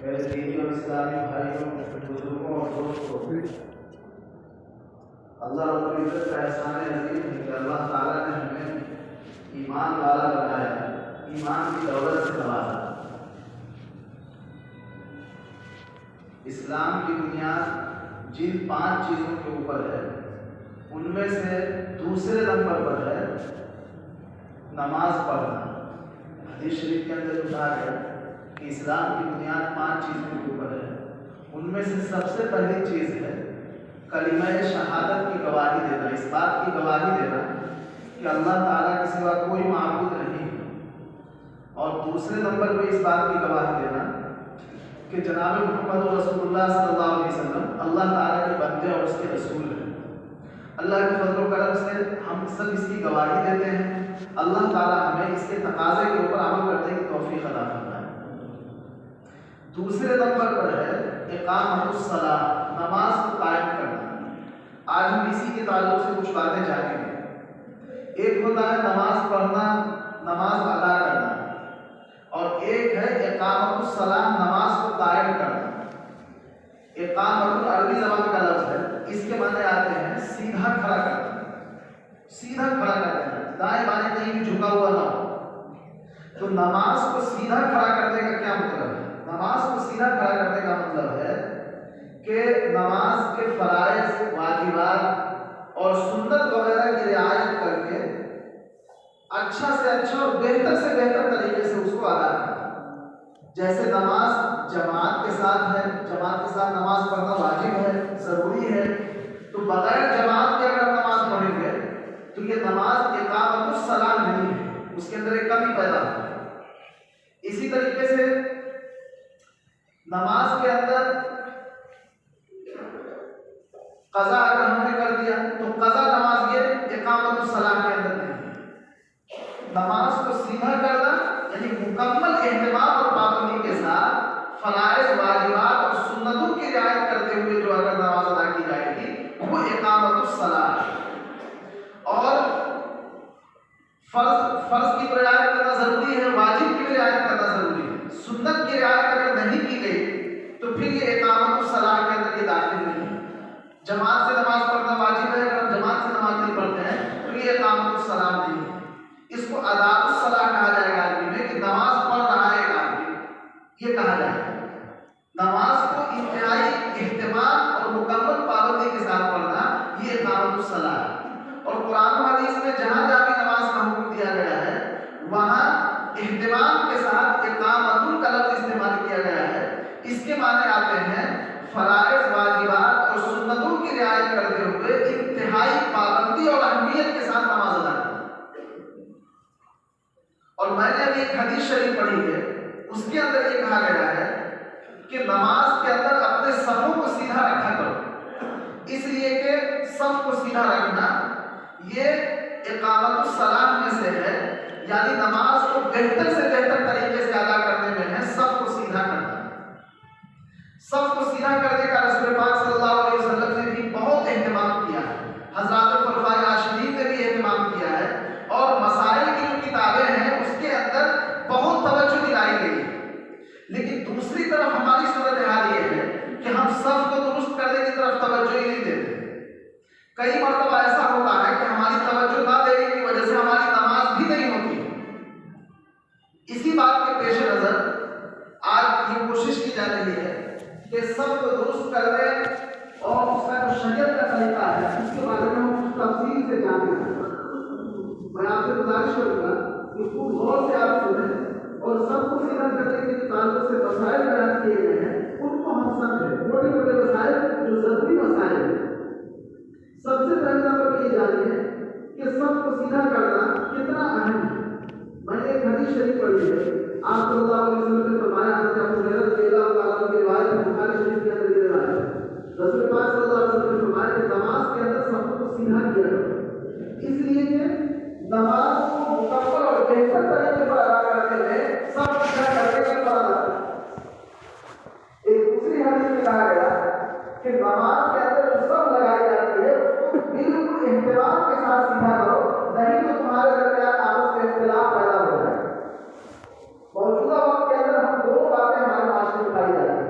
میرے دینی اور اسلامی بھائیوں، بزرگوں اور دوستوں، اللہ رب العزت کا احسان عظیم ہے کہ اللہ تعالیٰ نے ہمیں ایمان والا بنایا، ایمان کی دولت سے نوازا۔ اسلام کی بنیاد جن 5 چیزوں کے اوپر ہے ان میں سے دوسرے نمبر پر ہے نماز پڑھنا۔ حدیث شریف کے اندر کہا گیا کہ اسلام کی بنیاد 5 چیزوں کے اوپر ہے، ان میں سے سب سے پہلی چیز ہے کلمہ شہادت کی گواہی دینا، اس بات کی گواہی دینا کہ اللہ تعالیٰ کے سوا کوئی معبود نہیں، اور دوسرے نمبر پہ اس بات کی گواہی دینا کہ جناب محمد رسول اللہ صلی اللہ علیہ وسلم اللہ تعالیٰ کے بندے اور اس کے رسول ہیں۔ اللہ کے فضل و کرم سے ہم سب اس کی گواہی دیتے ہیں۔ اللہ تعالیٰ ہمیں اس کے تقاضے کے اوپر عمل کرنے کی توفیق عطا فرمائے۔ دوسرے نمبر پر ہے اقامۃ الصلاۃ، نماز کو قائم کرنا۔ آج ہم اسی کے تعلق سے کچھ باتیں جانیں گے۔ ایک ہوتا ہے نماز پڑھنا، نماز ادا کرنا، اور ایک ہے اقامۃ الصلاۃ، نماز کو قائم کرنا۔ اقامۃ عربی زبان کا لفظ ہے، اس کے معنی آتے ہیں سیدھا کھڑا کرنا، سیدھا کھڑا کرنا، دائیں بائیں کہیں بھی جھکا ہوا نہ ہو۔ تو نماز کو سیدھا کھڑا کرنے کا کیا مطلب ہے؟ نماز کو سیدھا کھڑا کرنے کا مطلب ہے کہ نماز کے فرائض، واجبات اور سنت وغیرہ کی رعایت کر کے اچھا سے اچھا اور بہتر سے بہتر طریقے سے اس کو ادا کرنا۔ جیسے نماز جماعت کے ساتھ ہے، جماعت کے ساتھ نماز پڑھنا واجب ہے، ضروری ہے، تو بغیر جماعت کے اگر نماز پڑھیں گے تو یہ نماز اقامۃ الصلاۃ نہیں ہے، اس کے اندر ایک کمی پیدا ہوتی ہے۔ اسی طریقے سے نماز کے اندر قضا اگر ہم نے کر دیا تو قضا نماز یہ اقامۃ الصلاۃ کے اندر نہیں ہے۔ نماز کو سیدھا کرنا یعنی مکمل اہتمام اور پابندی کے ساتھ فرائض، واجبات اور سنتوں کی رعایت کرتے ہوئے جو اگر نماز ادا کی جائے گی وہ اقامۃ الصلاۃ ہے۔ اور فرض کی رعایت کرنا ضروری ہے، واجب کی رعایت کرنا ضروری ہے۔ سنت کی رعایت اگر نہیں کی گئی تو پھر یہ اقامۃ الصلاۃ کے اندر یہ داخل نہیں ہے۔ جماعت سے نماز پڑھنا واجب ہے، اگر ہم جماعت سے نماز نہیں پڑھتے ہیں تو یہ اقامۃ الصلاۃ نہیں ہے۔ اس کو اداء الصلاۃ کہا جائے گا عربی میں، کہ نماز پڑھ رہا ہے ایک آدمی، یہ کہا جائے گا۔ نماز کو انتہائی اہتمام اور مکمل پابندی کے ساتھ پڑھنا یہ اقامۃ الصلاۃ ہے۔ اور قرآن و حدیث میں جہاں جہاں بھی نماز کا حکم دیا گیا ہے وہاں اہتمام کے ساتھ اقامۃ کا لفظ استعمال کیا گیا ہے۔ اس کے معنی آتے ہیں فرائض، واجبات اور سنتوں کی رعایت کرتے ہوئے انتہائی پابندی اور اہمیت کے ساتھ نماز ادا کرنا۔ اور میں نے ابھی ایک حدیث شریف پڑھی ہے، اس کے اندر یہ کہا گیا ہے کہ نماز کے اندر اپنے صفوں کو سیدھا رکھا کرو، اس لیے کہ صف کو سیدھا رکھنا یہ اقامۃ الصلاۃ میں سے ہے، یعنی نماز کو بہتر سے بہتر طریقے سے ادا کرنے میں ہے صف کو سیدھا کرنا۔ صف کو سیدھا کرنے کا رسول پاک صلی اللہ علیہ وسلم نے بھی بہت اہتمام کیا ہے، حضرات خلفائے راشدین نے بھی اہتمام کیا ہے، اور مسائل کی جو کتابیں ہیں اس کے اندر بہت توجہ دلائی گئی ہے۔ لیکن دوسری طرف ہماری صورتحال یہ ہے کہ ہم صف کو درست کرنے کی طرف توجہ ہی نہیں دیتے۔ کئی مرتبہ ایسا ہوتا ہے کہ ہماری توجہ نہ دینے کی وجہ سے ہماری نماز بھی نہیں ہوتی۔ اسی بات کے پیش نظر آج یہ کوشش کی جا رہی ہے کہ سب کو درست کر دیں، اور اس کا جو شریعت کا طریقہ ہے اس کے بارے میں ہم کچھ تفصیل سے جانیں۔ میں آپ سے گزارش کروں گا کہ خوب غور سے آپ سنیں اور سب کو سیدھا کرنے کے تعلق سے مسائل بیان کیے گئے ہیں ان کو ہم سمجھیں۔ موٹے موٹے مسائل جو ضروری مسائل ہیں۔ سب سے پہلے نمبر یہ جانیے کہ سب کو سیدھا کرنا کتنا اہم ہے۔ میں نے ایک حدیث شریف پڑھی ہے، آپ صلی اللہ علیہ وسلم نے فرمایا، حضرت ابو ہریرہ رضی اللہ تعالیٰ عنہ کی روایت ہے، بخاری شریف کے اندر یہ روایت ہے، رسول پاک صلی اللہ علیہ وسلم نے فرمایا کہ نماز کے اندر سب کو سیدھا کیا کرو، اس لیے کہ نماز کو مکمل اور بہتر طریقے پر ادا کرنے میں سب کو سیدھا کرنے کا فائدہ ہے۔ ایک دوسری حدیث میں کہا گیا کہ نماز کے اندر جو سب لگائی جاتی ہے اس کو بالکل اہتمام کے ساتھ سیدھا کرو، نہیں تو تمہارے درمیان آپس میں اختلاف پیدا ہو جائے۔ موجودہ وقت کے اندر ہم دونوں باتیں ہمارے معاشرے میں پائی جاتی ہیں۔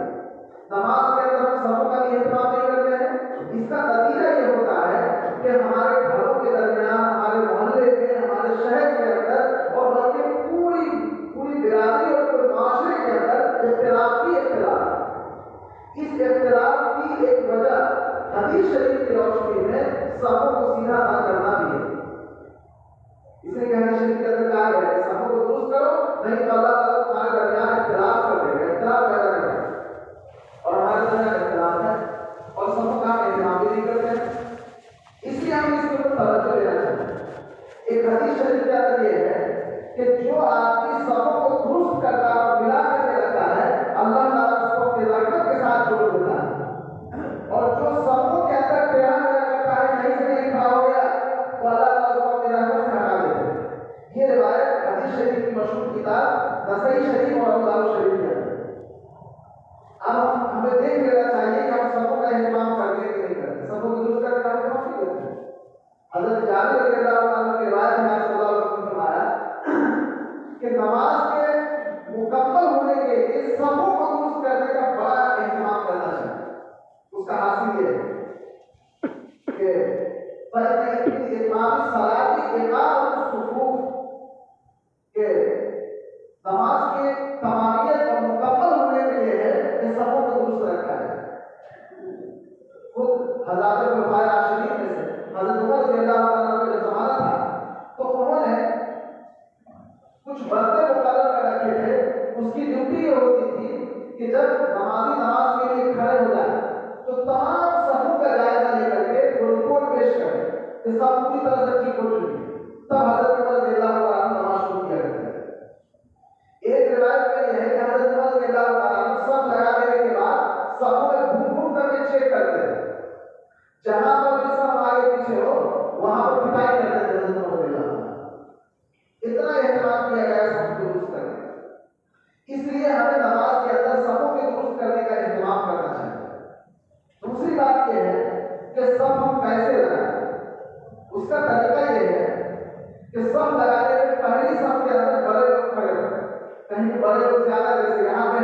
آدمی سبوں کو درست کرتا ہے اور ملا کر کے رکھتا ہے، اللہ تعالیٰ اس کو اپنی رحمت کے ساتھ جوڑ دیتا ہے۔ اور جو سبوں کے اندر ٹیڑھا میرا کرتا ہے، صحیح سے نہیں کھڑا ہو گیا، تو اللہ تعالیٰ اس کو اپنی رحمت سے ہٹا دیتے ہیں۔ یہ روایت حدیث شریف کی مشہور کتاب نسائی شریف اور ابو داؤد شریف کی ہے۔ اب ہمیں دیکھ لینا چاہیے کہ ہم سبوں کا اہتمام کرتے ہیں کہ نہیں کرتے، سبوں کو درست کرنے کا اہتمام نہیں کرتے۔ حضرت جابر رضی اللہ عنہ کی روایت ہے، آپ صلی اللہ علیہ وسلم نے فرمایا کہ نماز کے مکمل ہونے کے لیے سبوں کو درست کرنے کا بڑا اہتمام کرنا چاہیے۔ اس کا حاصل یہ ہے کہ فَإِنَّ إِتْمَامِ الصَّلَاةِ إِقَامَةُ الصُّفُوفِ، کہ نماز کے تمامیت اور مکمل ہونے کے لیے ہے کہ سبوں کو درست رکھا ہے۔ خود حضرات خلفائے راشدین میں سے حضرت عمر رضی اللہ عنہ کا جب زمانہ تھا تو انہوں نے کچھ برتن مقرر کر رکھے تھے۔ اس کی ڈیوٹی یہ ہوتی تھی کہ جب نمازی نماز کے لیے کھڑے ہو جائے تو تمام صفوں کا جائزہ لے کر کے وہ رپورٹ پیش کرے کہ سب پوری طرح سے ٹھیک ہو چکی ہے، تب حضرت عمر رضی اللہ عنہ نماز شروع کیا کرتے ہیں۔ ایک روایت میں یہ ہے کہ حضرت عمر رضی اللہ عنہ سب لگا دینے کے بعد صفوں میں گھوم گھوم کر کے چیک کرتے ہیں، جہاں پر بھی سب آگے پیچھے ہو وہاں پر پٹائی کرتے تھے حضرت عمر رضی اللہ عنہ۔ اتنا اہتمام کیا گیا سب کو درست کرنے کا۔ اس لیے ہمیں نماز کے اندر سبوں کے درست کرنے کا اہتمام کرنا چاہیے۔ دوسری بات یہ ہے کہ سب ہم کیسے لگائیں، اس کا طریقہ یہ ہے کہ سب لگانے میں پہلی سب کے اندر بڑے لوگ کھڑے ہوتے ہیں، کہیں بڑے لوگ زیادہ، جیسے یہاں پہ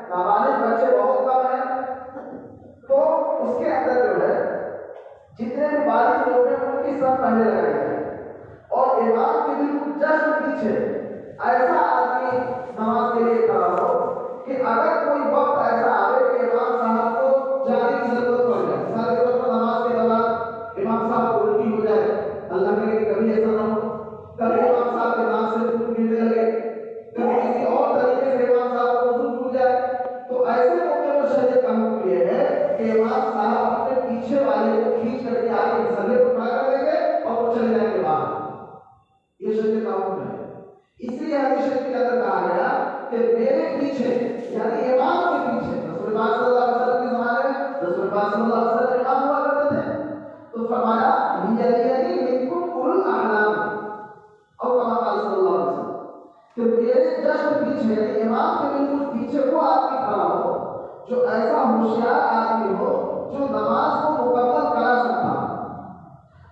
نابالغ بچے بہت کم ہیں، تو اس کے اندر جو ہے جتنے بھی بالغ لوگ ہیں ان کی سب پہلے لگائی جائے، اور امام کے بالکل جسٹ پیچھے ایسا آدمی نماز کے لیے کھڑا ہو کہ اگر کوئی وقت ایسا آئے کہ امام صاحب کو جانے کی ضرورت پڑ جائے، مثال کے طور پر نماز کے دوران امام صاحب کو الٹی ہو جائے، اللہ کرے کہ کبھی ایسا نہ ہو، کبھی امام صاحب کے ناک سے خون گرنے لگے، کبھی کسی اور طریقے سے امام صاحب کو وضو ٹوٹ جائے، تو ایسے موقع پر شریعت کا حکم یہ ہے کہ امام صاحب اپنے پیچھے والے کو کھینچ کر کے آگے مسلے کو کھڑا کر دیں گے اور وہ چلے جائیں گے باہر۔ یہ شریعت کا حکم ہے۔ اس لیے حدیث شریف کے اندر کہا گیا کہ میرے پیچھے یعنی امام کے پیچھے، رسول پاک صلی اللہ علیہ وسلم کے زمانے میں رسول پاک صلی اللہ علیہ وسلم امام ہوا کرتے تھے، تو فرمایا یعنی منکم اولو الاحلام، اور کما قال صلی اللہ علیہ وسلم کہ میرے جسٹ پیچھے یعنی امام کے بالکل پیچھے وہ آدمی کھڑا ہو جو ایسا ہوشیار آدمی ہو جو نماز کو مکمل کرا سکتا ہو۔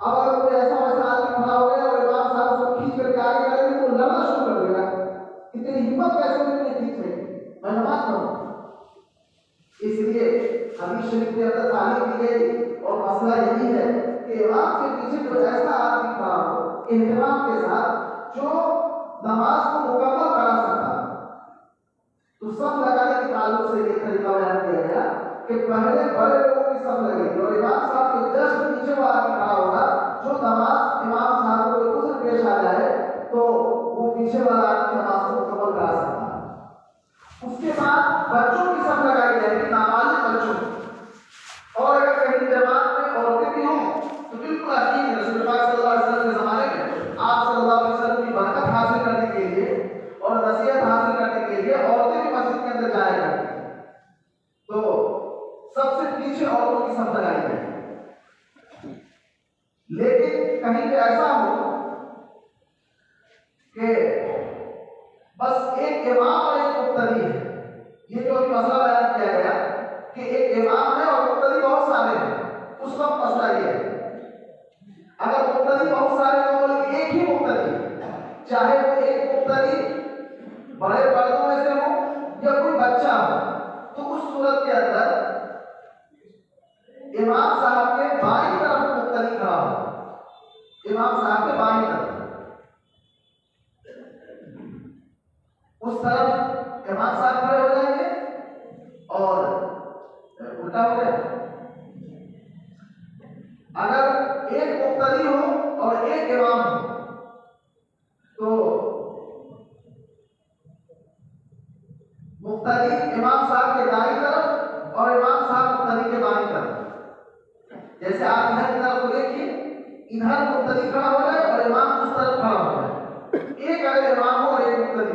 اب اگر کوئی ایسا ویسا آدمی کھڑا ہو گیا اور امام صاحب اس کو کھینچ کر کے آگے کریں گے تو لڑنا شروع کر دے گا، اتنی ہمت کیسے ہوئی کہ کھینچ لیں میں نماز پڑھوں۔ اس لیے حدیث شریف کے اندر تعلیم دی گئی اور مسئلہ یہی ہے کہ امام کے پیچھے جو ایسا آدمی کھڑا ہو اہتمام کے ساتھ جو نماز کو مکمل کرا سکتا ہے، تو سب لگانے کے تعلق سے یہ طریقہ بیان کیا گیا کہ پہلے بڑے لوگوں کی سب لگے گی اور امام صاحب کے جسٹ پیچھے وہ آدمی کھڑا ہوگا جو نماز امام صاحب کو کوئی عذر پیش آ جائے تو وہ پیچھے والا آدمی نماز کو مکمل کرا سکتا ہے۔ اس کے بعد بچوں کی سب لگائی جائے گی، نابالغ بچوں، اور اگر کہیں جماعت میں عورتیں بھی ہوں تو بالکل عقیم ہے، رسول پاک صلی اللہ علیہ وسلم کے زمانے میں آپ صلی اللہ علیہ وسلم کی برکت حاصل کرنے کے لیے اور نصیحت حاصل کرنے کے لیے عورتیں بھی مسجد کے اندر جایا کرتی ہیں، تو سب سے پیچھے عورتوں کی سب لگائی جائے۔ لیکن کہیں پہ ایسا ہو کہ بس ایک امام اور ایک مقتدی ہے، یہ جو ابھی مسئلہ بیان کیا گیا کہ ایک امام ہے اور مقتدی بہت سارے ہیں، اس وقت مسئلہ یہ ہے اگر مقتدی بہت سارے ہیں بلکہ ایک ہی مقتدی، چاہے وہ ایک مقتدی بڑے پردوں میں سے ہو یا کوئی بچہ ہو، تو اس صورت کے اندر امام صاحب کے بائیں طرف مقتدی کھڑا ہو، امام صاحب کے بائیں طرف، اس طرف امام صاحب کھڑے ہو جائیں گے اور الٹا ہو جائے۔ اگر ایک مقتدی ہو اور ایک امام ہو تو مقتدی امام صاحب کے دائیں طرف اور امام صاحب مقتدی کے بائیں طرف، جیسے آپ ادھر کی طرف کو دیکھیے، ادھر مقتدی کھڑا ہو جائے اور امام اس طرف کھڑا ہو جائے، ایک اگر امام ہو اور ایک مقتدی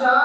4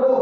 2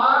8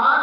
8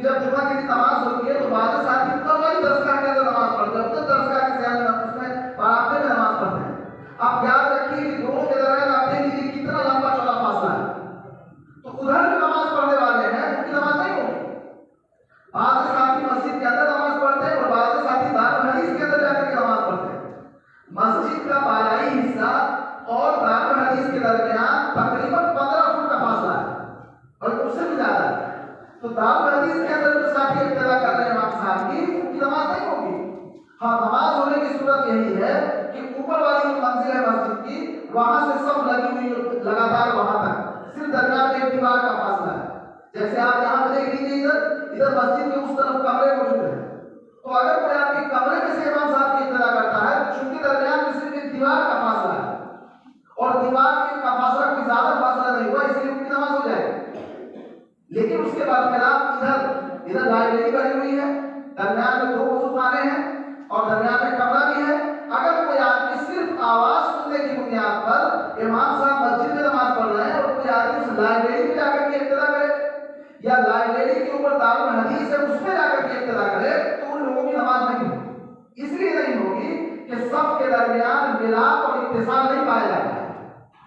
کہ جب جمعہ کی نماز ہوتی ہے تو بعض ساتھی کم والی درسگاہ کے اندر نماز پڑھتے ہیں، اپنے درسگاہ کے سیاح میں اس میں باراتے میں نماز پڑھتے ہیں. آپ یاد رکھیے کہ دونوں کے درمیان آپ دیکھ لیجیے کتنا لمبا چوڑا فاصلہ ہے. تو ادھر جو نماز پڑھنے والے ہیں ان کی نماز نہیں ہوگی. بعض ساتھی مسجد کے اندر نماز پڑھتے ہیں اور بعض ساتھی دارالحدیث کے اندر جا کر کے نماز پڑھتے ہیں. مسجد کا بالائی حصہ اور دارالحدیث کے درمیان تقریباً 15 فٹ کا فاصلہ ہے اور اس سے بھی زیادہ ہے. تو دارالحدیث کے اندر جو ساتھی ابتدا کر رہے ہیں امام صاحب کی ان کی نماز نہیں ہوگی. ہاں نماز ہونے کی صورت یہی ہے کہ اوپر والی جو منزل ہے مسجد کی وہاں سے سب لگی ہوئی لگاتار وہاں تک صرف درمیان میں ایک دیوار کا فاصلہ ہے. جیسے آپ یہاں پہ دیکھ لیجیے ادھر مسجد کے اس طرف کمرے موجود ہیں. تو اگر کوئی آپ کے کمرے میں سے امام صاحب کی ابتدا کرتا ہے تو چونکہ درمیان میں صرف ایک دیوار کا فاصلہ ہے اور دیوار کا فاصلہ کوئی زیادہ فاصلہ نہیں ہوا اس لیے ان کی نماز ہو جائے گی. لیکن اس کے بعد خلاف ادھر لائبریری بنی ہوئی ہے، درمیان میں 2 وضو خانے ہیں اور درمیان میں کمرہ بھی ہے. اگر کوئی آدمی صرف آواز سننے کی بنیاد پر امام صاحب مسجد میں نماز پڑھ رہے ہیں اور کوئی آدمی اس لائبریری میں جا کر کے ابتدا کرے یا لائبریری کے اوپر دارالحدیث ہے اس میں جا کر کے ابتدا کرے تو ان لوگوں کی نماز نہیں ہوگی. اس لیے نہیں ہوگی کہ سب کے درمیان ملاپ اور اتصال نہیں پایا جاتا ہے.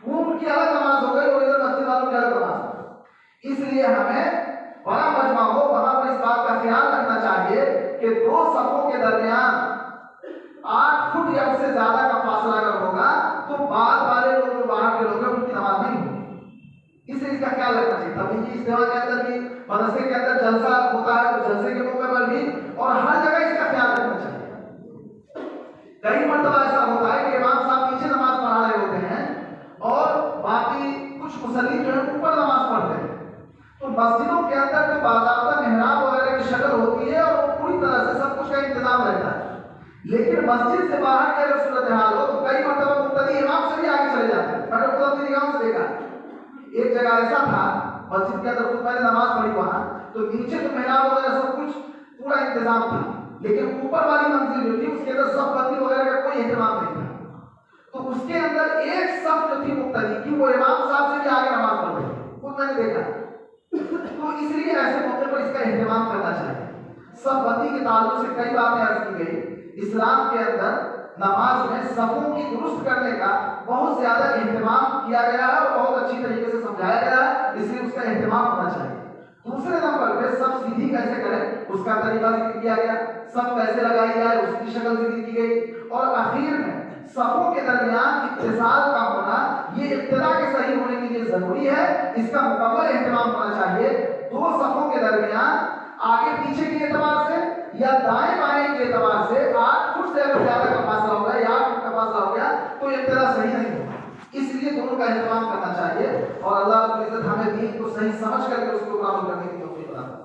وہ ان کی الگ نماز ہو گئی اور ادھر مسجد والوں کی الگ نماز. اس لیے ہمیں بڑا مجمع ہو وہاں پر اس بات کا خیال رکھنا چاہیے کہ 2 صفوں کے درمیان 8 فٹ یا اس سے زیادہ کا فاصلہ اگر ہوگا تو بعد والے لوگ جو باہر کے لوگ ہیں ان کی نماز نہیں ہوگی. اس لیے اس کا خیال رکھنا چاہیے. تبلیغی اجتماع کے اندر بھی مدرسے کے اندر جلسہ ہوتا ہے تو جلسے کے موقع پر بھی اور ہر جگہ اس کا خیال رکھنا چاہیے. کئی مرتبہ ایسا ہوتا ہے کہ امام صاحب پیچھے نماز پڑھا رہے ہوتے ہیں اور باقی کچھ مصلی جو ہے اوپر نماز پڑھتے ہیں. تو مسجدوں کے اندر جو باضابطہ محراب وغیرہ کی شکل ہوتی ہے اور پوری طرح سے سب کچھ کا انتظام رہتا ہے. لیکن مسجد سے باہر کی اگر صورتحال ہو تو کئی مرتبہ مقتدی امام سے بھی آگے چلے جاتے ہیں. میں نے خود اپنی نگاہوں سے دیکھا ایک جگہ ایسا تھا مسجد کے اندر خود میں نے نماز پڑھی وہاں تو نیچے تو محراب وغیرہ سب کچھ پورا انتظام تھا لیکن اوپر والی منزل جو تھی اس کے اندر صف بندی وغیرہ کا کوئی اہتمام نہیں تھا. تو اس کے اندر ایک صف جو تھی مقتدی کی وہ امام صاحب سے بھی آگے نماز پڑھ رہی تھی. خود میں نے دیکھا. تو اس لیے ایسے موقع پر اس کا اہتمام کرنا چاہیے. صف بندی کے تعلق سے کئی باتیں عرض کی گئی. اسلام کے اندر نماز میں صفوں کی درست کرنے کا بہت زیادہ اہتمام کیا گیا ہے اور بہت اچھی طریقے سے سمجھایا گیا ہے. اس لیے اس کا اہتمام ہونا چاہیے. دوسرے نمبر پہ صف سیدھی کیسے کریں اس کا طریقہ ذکر کیا گیا. صف کیسے لگائی جائے اس کی شکل ذکر کی گئی. اور آخر میں صفوں کے درمیان اتصال کا ہونا یہ ابتدا کے صحیح ہونے کے لیے ضروری ہے. اس کا مکمل اہتمام ہونا چاہیے. 2 صفوں کے درمیان آگے پیچھے کے اعتبار سے یا دائیں بائیں کے اعتبار سے 8 فٹ سے اگر زیادہ کا فاصلہ ہو گیا یا 8 فٹ کا فاصلہ ہو گیا تو ابتدا صحیح نہیں ہوگا. اس لیے دونوں کا اہتمام کرنا چاہیے اور اللہ رب العزت ہمیں دین کو صحیح سمجھ کر کے اس کو عمل کرنے کی توفیق عطا فرمائے.